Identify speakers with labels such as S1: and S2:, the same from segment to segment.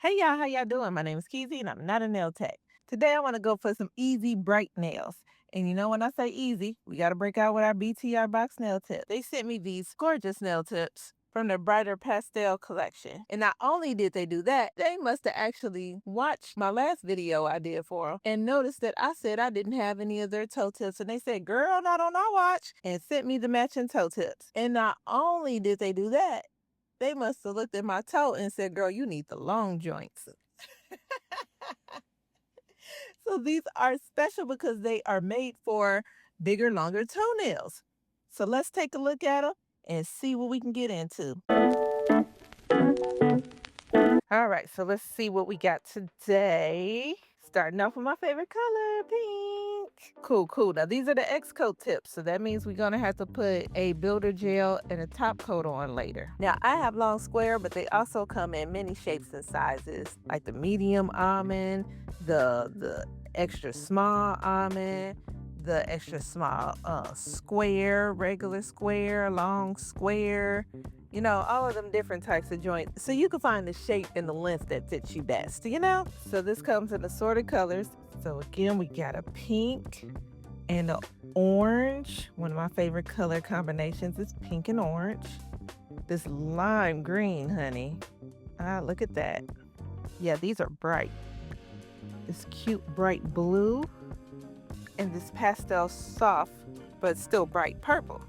S1: Hey y'all, how y'all doing? My name is Kizzy and I'm NottaNailTech. Today I want to go for some easy bright nails. And you know when I say easy, we got to break out with our BTArtbox nail tips. They sent me these gorgeous nail tips from their brighter pastel collection. And not only did they do that, they must have actually watched my last video I did for them and noticed that I said I didn't have any of their toe tips. And they said, girl, not on our watch, and sent me the matching toe tips. And not only did they do that, they must have looked at my toe and said, girl, you need the long joints. So these are special because they are made for bigger, longer toenails. So let's take a look at them and see what we can get into. All right, so let's see what we got today. Starting off with my favorite color, pink. Cool. Now these are the XCOATTIPS tips, so that means we're gonna have to put a builder gel and a top coat on later. Now I have long square, but they also come in many shapes and sizes, like the medium almond, the extra small almond, the extra small square, regular square, long square. You know, all of them different types of joints. So you can find the shape and the length that fits you best, you know? So this comes in assorted colors. So again, we got a pink and an orange. One of my favorite color combinations is pink and orange. This lime green, honey. Ah, look at that. Yeah, these are bright. This cute bright blue and this pastel soft, but still bright purple.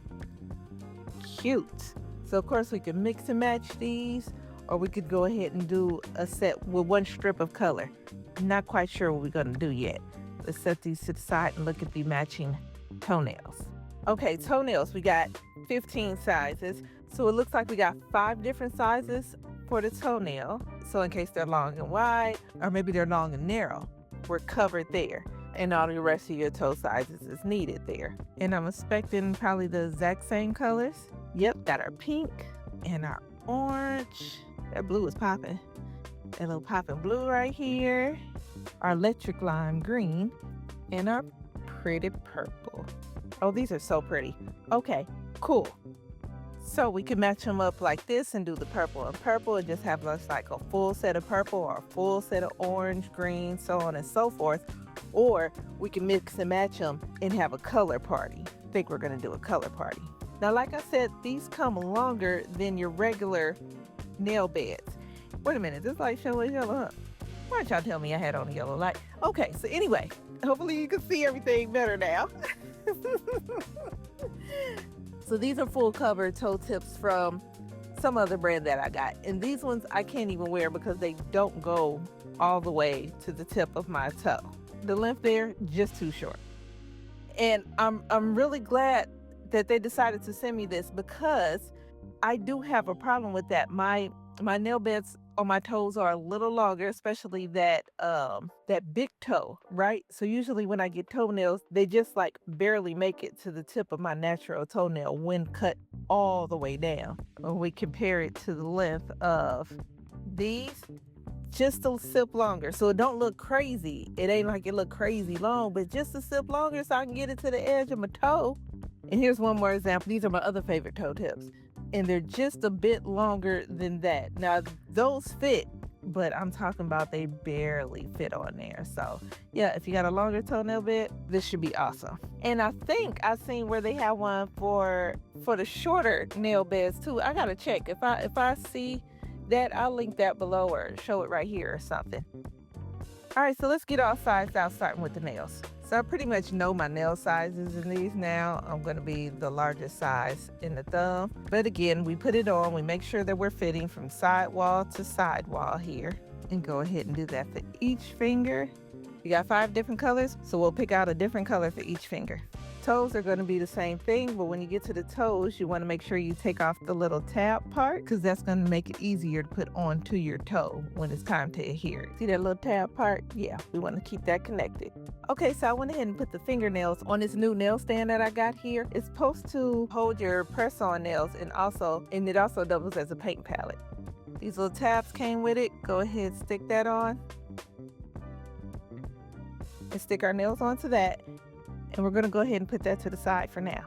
S1: Cute. So of course we could mix and match these, or we could go ahead and do a set with one strip of color. Not quite sure what we're gonna do yet. Let's set these to the side and look at the matching toenails. Okay, toenails, we got 15 sizes. So it looks like we got 5 different sizes for the toenail. So in case they're long and wide, or maybe they're long and narrow, we're covered there. And all the rest of your toe sizes is needed there. And I'm expecting probably the exact same colors. Yep, got our pink and our orange. That blue is popping. That little popping blue right here. Our electric lime green and our pretty purple. Oh, these are so pretty. Okay, cool. So we can match them up like this and do the purple and purple and just have us like a full set of purple or a full set of orange, green, so on and so forth. Or we can mix and match them and have a color party. I think we're gonna do a color party. Now, like I said, these come longer than your regular nail beds. Wait a minute, this light showing yellow, huh? Why don't y'all tell me I had on a yellow light? Okay, so anyway, hopefully you can see everything better now. So these are full cover toe tips from some other brand that I got. And these ones I can't even wear because they don't go all the way to the tip of my toe. The length there, just too short. And I'm really glad that they decided to send me this because I do have a problem with that. My nail beds on my toes are a little longer, especially that big toe, right? So usually when I get toenails, they just like barely make it to the tip of my natural toenail when cut all the way down. When we compare it to the length of these, just a sip longer, so it don't look crazy. It ain't like it look crazy long, but just a sip longer so I can get it to the edge of my toe. And here's one more example. These are my other favorite toe tips, and they're just a bit longer than that. Now those fit, but I'm talking about they barely fit on there. So yeah, if you got a longer toenail bed, this should be awesome. And I think I've seen where they have one for the shorter nail beds too. I gotta check. If I see that, I'll link that below or show it right here or something. All right, so let's get all sized out, starting with the nails. So I pretty much know my nail sizes in these now. I'm gonna be the largest size in the thumb. But again, we put it on, we make sure that we're fitting from sidewall to sidewall here. And go ahead and do that for each finger. We got 5 different colors, so we'll pick out a different color for each finger. Toes are going to be the same thing, but when you get to the toes, you want to make sure you take off the little tab part because that's going to make it easier to put onto your toe when it's time to adhere. See that little tab part? Yeah, we want to keep that connected. Okay, so I went ahead and put the fingernails on this new nail stand that I got here. It's supposed to hold your press-on nails and it also doubles as a paint palette. These little tabs came with it. Go ahead, stick that on. And stick our nails onto that. And we're going to go ahead and put that to the side for now.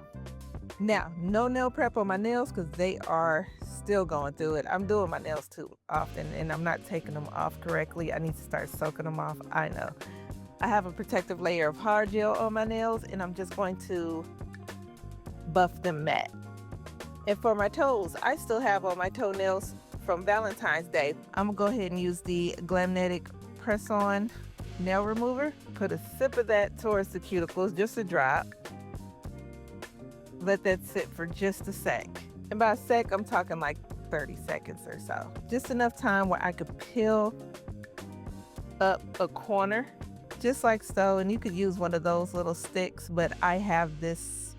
S1: Now, no nail prep on my nails because they are still going through it. I'm doing my nails too often and I'm not taking them off correctly. I need to start soaking them off. I know. I have a protective layer of hard gel on my nails and I'm just going to buff them matte. And for my toes, I still have on my toenails from Valentine's Day. I'm gonna go ahead and use the Glamnetic press-on nail remover. Put a sip of that towards the cuticles, just a drop. Let that sit for just a sec. And by a sec, I'm talking like 30 seconds or so. Just enough time where I could peel up a corner, just like so. And you could use one of those little sticks, but I have this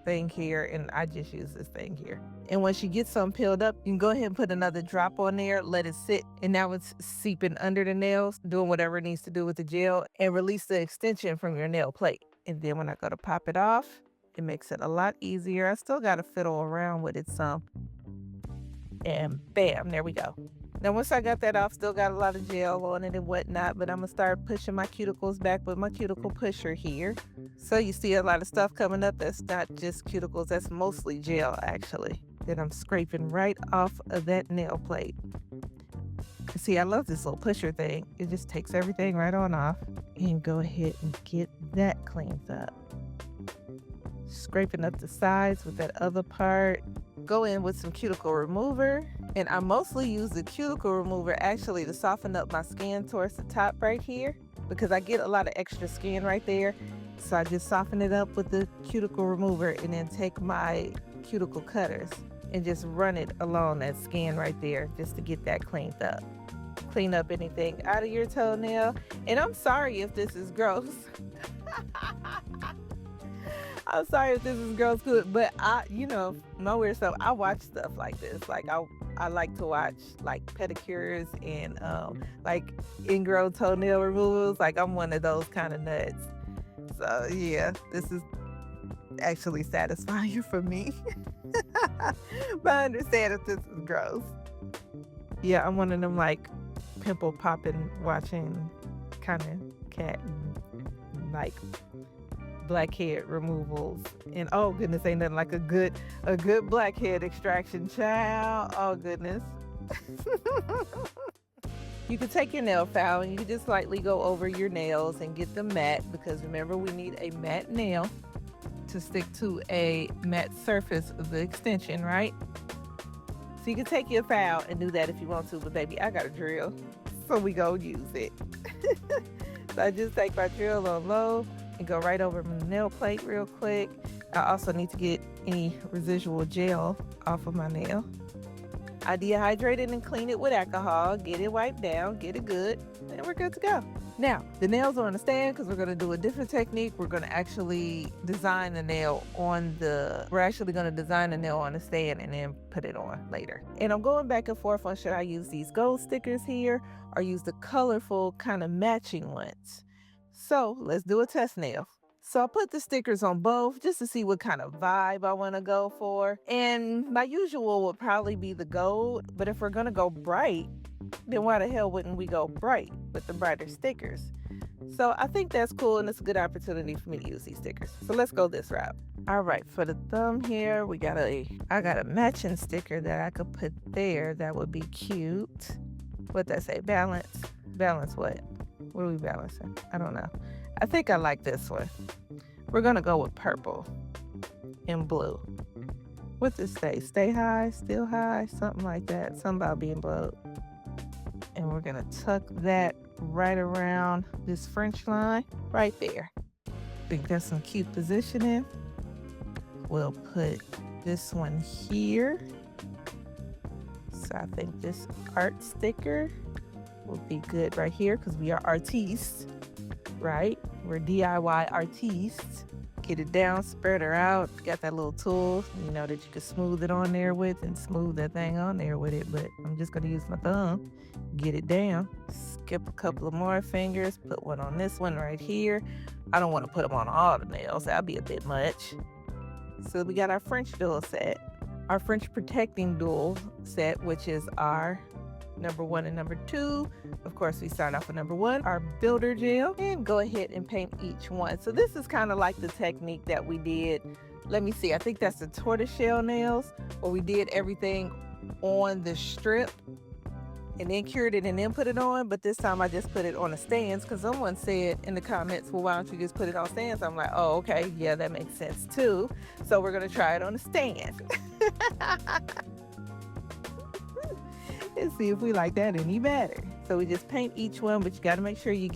S1: thing here and I just use this thing here. And once you get some peeled up, you can go ahead and put another drop on there, let it sit, and now it's seeping under the nails, doing whatever it needs to do with the gel, and release the extension from your nail plate. And then when I go to pop it off, it makes it a lot easier. I still got to fiddle around with it some. And bam, there we go. Now once I got that off, still got a lot of gel on it and whatnot, but I'm gonna start pushing my cuticles back with my cuticle pusher here. So you see a lot of stuff coming up that's not just cuticles, that's mostly gel actually, that I'm scraping right off of that nail plate. See, I love this little pusher thing. It just takes everything right on off. And go ahead and get that cleaned up. Scraping up the sides with that other part. Go in with some cuticle remover, and I mostly use the cuticle remover actually to soften up my skin towards the top right here because I get a lot of extra skin right there. So I just soften it up with the cuticle remover and then take my cuticle cutters and just run it along that skin right there just to get that cleaned up. Clean up anything out of your toenail. And I'm sorry if this is gross. I'm sorry if this is gross, but I, my weird stuff, I watch stuff like this. Like I like to watch like pedicures and like ingrown toenail removals. Like I'm one of those kind of nuts. So yeah, this is actually satisfying for me. But I understand if this is gross. Yeah, I'm one of them like pimple popping watching kind of cat and like blackhead removals. And oh goodness, ain't nothing like a good blackhead extraction, child. Oh goodness. You can take your nail file and you can just lightly go over your nails and get them matte, because remember we need a matte nail to stick to a matte surface of the extension, right? So you can take your file and do that if you want to, but baby, I got a drill, so we go use it. So I just take my drill on low and go right over my nail plate real quick. I also need to get any residual gel off of my nail. I dehydrate it and clean it with alcohol, get it wiped down, get it good, and we're good to go. Now, the nails are on the stand because we're going to do a different technique. We're going to actually design the nail on the stand and then put it on later. And I'm going back and forth on should I use these gold stickers here or use the colorful kind of matching ones. So let's do a test nail. So I put the stickers on both just to see what kind of vibe I want to go for. And my usual would probably be the gold, but if we're going to go bright, then why the hell wouldn't we go bright with the brighter stickers? So I think that's cool, and it's a good opportunity for me to use these stickers. So let's go this route. All right, for the thumb here, I got a matching sticker that I could put there. That would be cute. What'd that say? Balance? Balance what? What are we balancing? I don't know. I think I like this one. We're gonna go with purple and blue. What does it say? Stay high, still high, something like that. Something about being blowed. And we're gonna tuck that right around this French line right there. Think that's some cute positioning. We'll put this one here. So I think this art sticker will be good right here because we are artistes, right? We're DIY artistes. Get it down, spread her out. Got that little tool, that you can smooth it on there with and smooth that thing on there with it. But I'm just gonna use my thumb, get it down. Skip a couple of more fingers, put one on this one right here. I don't want to put them on all the nails. That'd be a bit much. So we got our French dual set, our French protecting dual set, which is our number 1 and number 2. Of course, we start off with number 1, our builder gel, and go ahead and paint each one. So this is kind of like the technique that we did Let me see, I think that's the tortoiseshell nails, where we did everything on the strip and then cured it and then put it on. But this time I just put it on the stands because someone said in the comments, well, why don't you just put it on stands? I'm like, oh, okay, yeah, that makes sense too. So we're gonna try it on the stand. And see if we like that any better. So we just paint each one, but you gotta make sure you're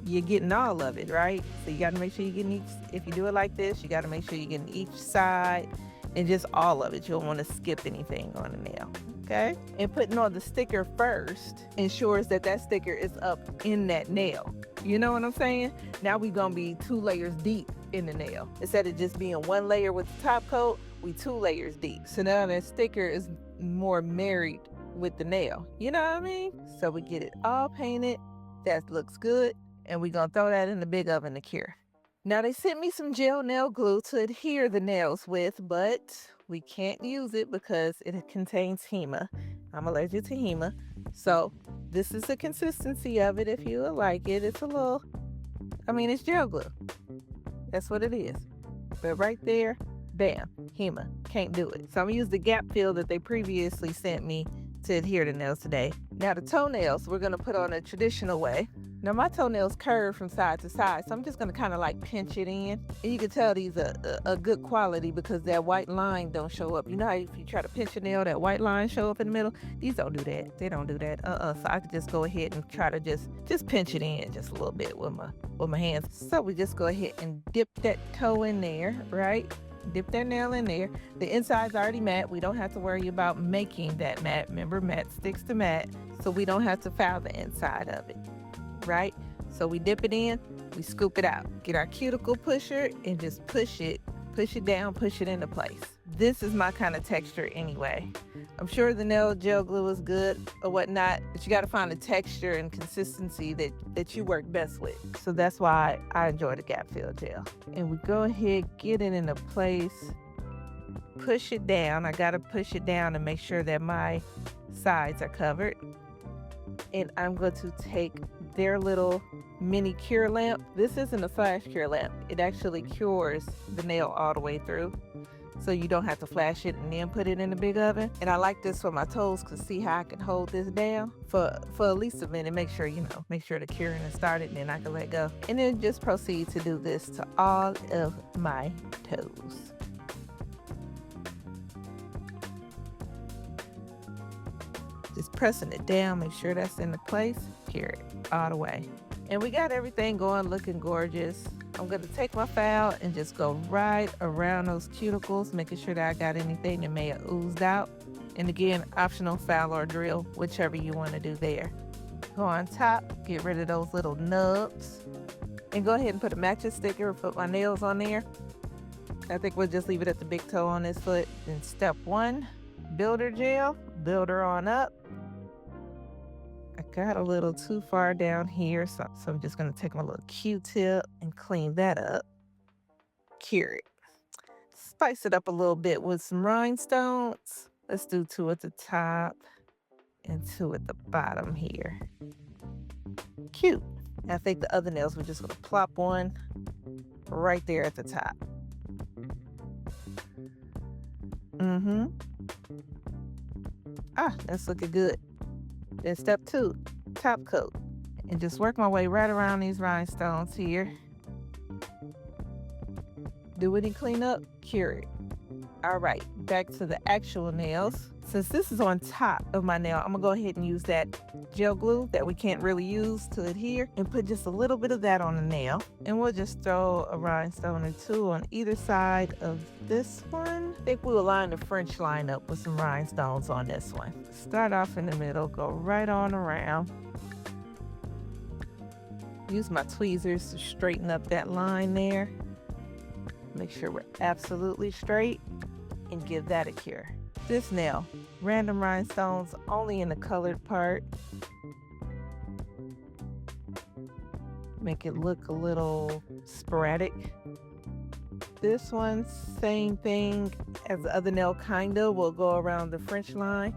S1: getting all of it, right? So you gotta make sure you're getting if you do it like this, you gotta make sure you're getting each side and just all of it. You don't want to skip anything on the nail, okay? And putting on the sticker first ensures that that sticker is up in that nail. You know what I'm saying? Now we're gonna be 2 layers deep in the nail. Instead of just being 1 layer with the top coat, we 2 layers deep. So now that sticker is more married with the nail. You know what I mean? So we get it all painted. That looks good. And we're gonna throw that in the big oven to cure. Now they sent me some gel nail glue to adhere the nails with, but we can't use it because it contains HEMA. I'm allergic to HEMA. So this is the consistency of it if you would like it. It's a little, it's gel glue. That's what it is. But right there, bam, HEMA, can't do it. So I'm gonna use the gap fill that they previously sent me to adhere the nails today. Now the toenails, we're gonna put on a traditional way. Now my toenails curve from side to side, so I'm just gonna kind of like pinch it in. And you can tell these are a good quality because that white line don't show up. You know how if you try to pinch a nail, that white line show up in the middle? These don't do that. They don't do that. So I could just go ahead and try to just pinch it in just a little bit with my hands. So we just go ahead and dip that toe in there, right? Dip that nail in there. The inside's already matte. We don't have to worry about making that matte. Remember, matte sticks to matte, so we don't have to foul the inside of it, right? So we dip it in, we scoop it out. Get our cuticle pusher and just push it down, push it into place. This is my kind of texture anyway. I'm sure the nail gel glue is good or whatnot, but you got to find a texture and consistency that you work best with. So that's why I enjoy the gap fill gel. And we go ahead, get it into place, push it down. I got to push it down to make sure that my sides are covered. And I'm going to take their little mini cure lamp. This isn't a flash cure lamp. It actually cures the nail all the way through, so you don't have to flash it and then put it in the big oven. And I like this for my toes because see how I can hold this down for at least a minute. Make sure the curing is started, and then I can let go. And then just proceed to do this to all of my toes. Just pressing it down, make sure that's in the place, cure it all the way. And we got everything going, looking gorgeous. I'm gonna take my file and just go right around those cuticles, making sure that I got anything that may have oozed out. And again, optional file or drill, whichever you wanna do there. Go on top, get rid of those little nubs, and go ahead and put a matching sticker or put my nails on there. I think we'll just leave it at the big toe on this foot. Then step 1, builder gel, builder on up. I got a little too far down here, so I'm just gonna take my little Q-tip and clean that up. Cure it. Spice it up a little bit with some rhinestones. Let's do 2 at the top and 2 at the bottom here. Cute. I think the other nails, we're just gonna plop one right there at the top. That's looking good. Then step 2, top coat. And just work my way right around these rhinestones here. Do any cleanup, cure it. All right, back to the actual nails. Since this is on top of my nail, I'm gonna go ahead and use that gel glue that we can't really use to adhere and put just a little bit of that on the nail. And we'll just throw a rhinestone or 2 on either side of this one. I think we'll line the French line up with some rhinestones on this one. Start off in the middle, go right on around. Use my tweezers to straighten up that line there. Make sure we're absolutely straight and give that a cure. This nail, random rhinestones only in the colored part. Make it look a little sporadic. This one, same thing as the other nail, kinda. We'll go around the French line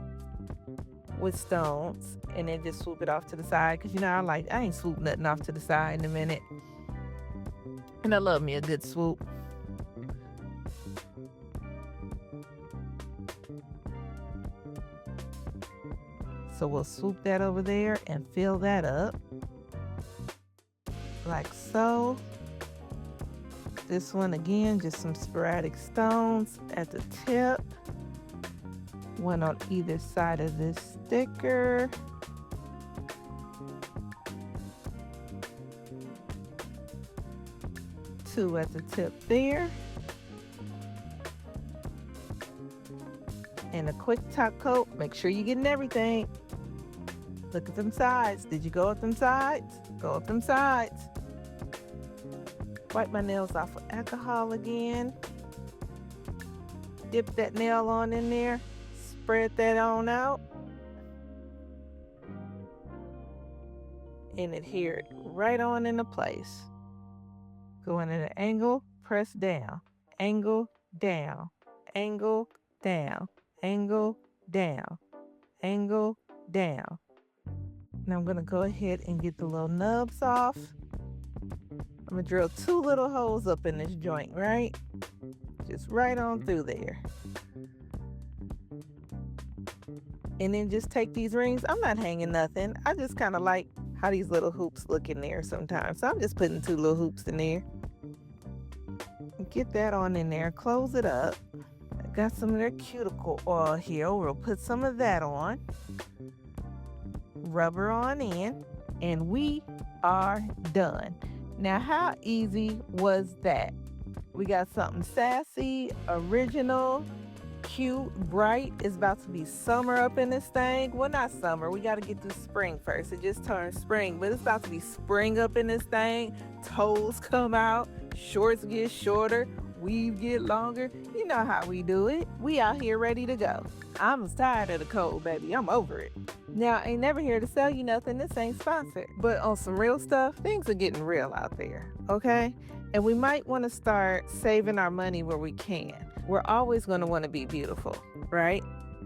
S1: with stones and then just swoop it off to the side, because I ain't swoop nothing off to the side in a minute. And I love me a good swoop. So we'll swoop that over there and fill that up like so. This one again, just some sporadic stones at the tip. One on either side of this sticker. Two at the tip there. And a quick top coat. Make sure you're getting everything. Look at them sides. Did you go up them sides? Go up them sides. Wipe my nails off with alcohol again. Dip that nail on in there. Spread that on out. And adhere it right on into place. Go in at an angle, press down. Angle, down. Angle, down. Angle, down. Angle, down. Now I'm going to go ahead and get the little nubs off. I'm going to drill 2 little holes up in this joint, right? Just right on through there. And then just take these rings. I'm not hanging nothing. I just kind of like how these little hoops look in there sometimes. So I'm just putting 2 little hoops in there. Get that on in there. Close it up. I got some of their cuticle oil here. We'll put some of that on. Rubber on in. And we are done. Now, how easy was that? We got something sassy, original, cute, bright. It's about to be summer up in this thing. Well, not summer. We got to get through spring first. It just turned spring, but it's about to be spring up in this thing. Toes come out, shorts get shorter, weave get longer. You know how we do it. We out here ready to go. I'm tired of the cold, baby. I'm over it. Now, I ain't never here to sell you nothing. This ain't sponsored. But on some real stuff, things are getting real out there, okay? And we might want to start saving our money where we can. We're always going to want to be beautiful, right?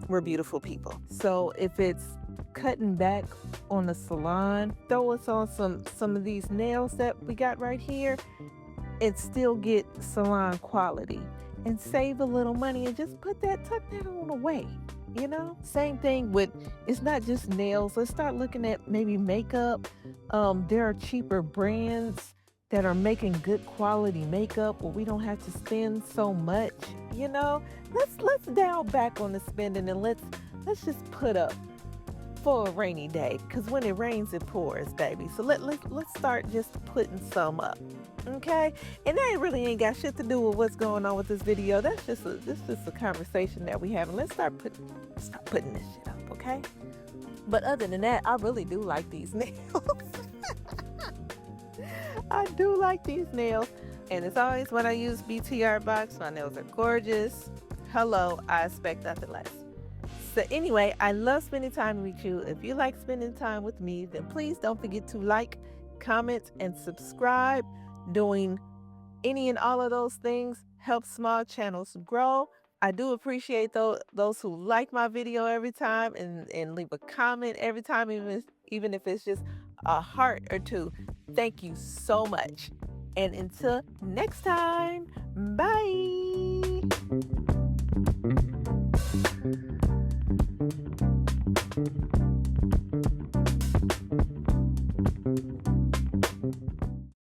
S1: We're beautiful people. So if it's cutting back on the salon, throw us on some of these nails that we got right here and still get salon quality and save a little money and just tuck that on away. You know, same thing with, it's not just nails. Let's start looking at maybe makeup. There are cheaper brands that are making good quality makeup where we don't have to spend so much. You know, let's dial back on the spending and let's just put up for a rainy day, because when it rains it pours, baby. So let's start just putting some up, okay? And that really ain't got shit to do with what's going on with this video. That's just a conversation that we having. Let's start putting this shit up, okay? But other than that, I really do like these nails. I do like these nails. And as always, when I use BTArtbox, my nails are gorgeous. Hello, I expect nothing less. So anyway, I love spending time with you. If you like spending time with me, then please don't forget to like, comment, and subscribe. Doing any and all of those things helps small channels grow. I do appreciate those who like my video every time and leave a comment every time, even if it's just a heart or two. Thank you so much. And until next time,